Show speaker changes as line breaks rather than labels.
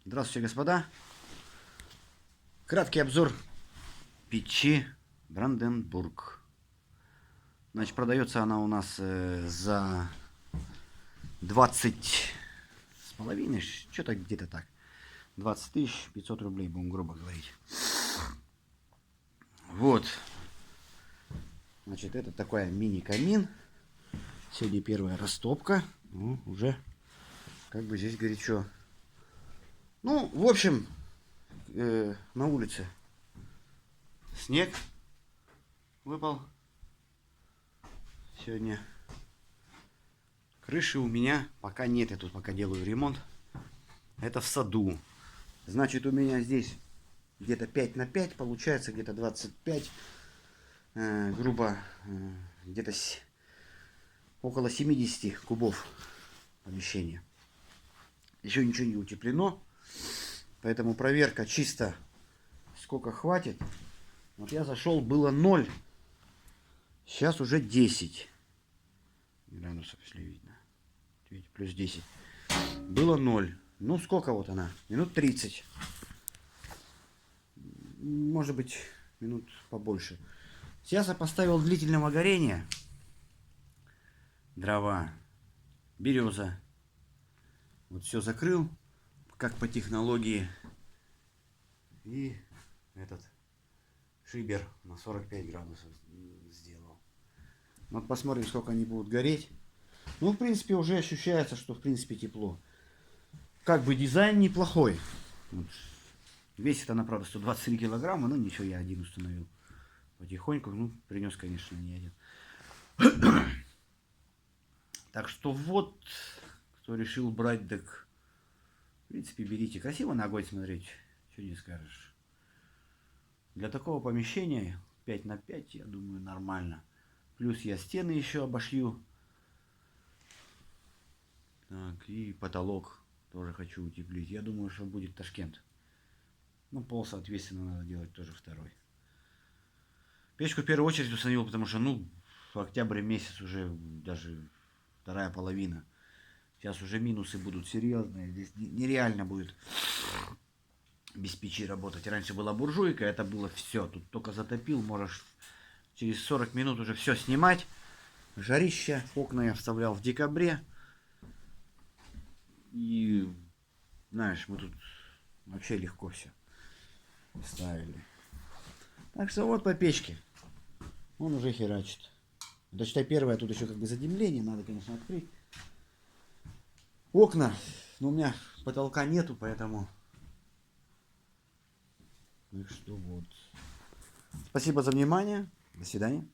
Здравствуйте, господа. Краткий обзор печи Бранденбург. Значит, продается она у нас за 20 с половиной, что-то где-то так. 20 500 рублей, будем грубо говорить. Вот. Значит, это такой мини-камин. Сегодня первая растопка. Ну, уже как бы здесь горячо. Ну, в общем, на улице снег выпал сегодня. Крыши у меня пока нет, я тут пока делаю ремонт. Это в саду. Значит, у меня здесь где-то 5 на 5, получается где-то 25, грубо, где-то около 70 кубов помещения. Еще ничего не утеплено, поэтому проверка чисто сколько хватит. Вот я зашел, было 0, сейчас уже 10 градусов, если видно. Видите, плюс 10. Было 0. Ну, сколько вот она? Минут 30. Может быть, минут побольше. Сейчас я поставил длительного горения. Дрова. Береза. Вот все закрыл, как по технологии. И этот шибер на 45 градусов сделал. Вот посмотрим, сколько они будут гореть. Ну, в принципе, уже ощущается, что в принципе тепло. Как бы дизайн неплохой. Вот. Весит она, правда, 123 килограмма. Ну, ничего, я один установил. Потихоньку. Ну, принес, конечно, не один. Так что вот, кто решил брать, так, в принципе, берите. Красиво на огонь смотреть. Что не скажешь. Для такого помещения 5 на 5, я думаю, нормально. Плюс я стены еще обошью. Так, и потолок тоже хочу утеплить. Я думаю, что будет Ташкент. Ну, пол, соответственно, надо делать тоже второй. Печку в первую очередь установил, потому что, ну, в октябре месяц уже даже вторая половина. Сейчас уже минусы будут серьезные. Здесь нереально будет без печи работать. Раньше была буржуйка, это было все. Тут только затопил, можешь через 40 минут уже все снимать. Жарище. Окна я вставлял в декабре. И, знаешь, мы тут вообще легко все ставили. Так что вот по печке. Он уже херачит. Это, считай, первое, тут еще как бы задемление. Надо, конечно, открыть. Окна. Но у меня потолка нету, поэтому... Так что вот. Спасибо за внимание. До свидания.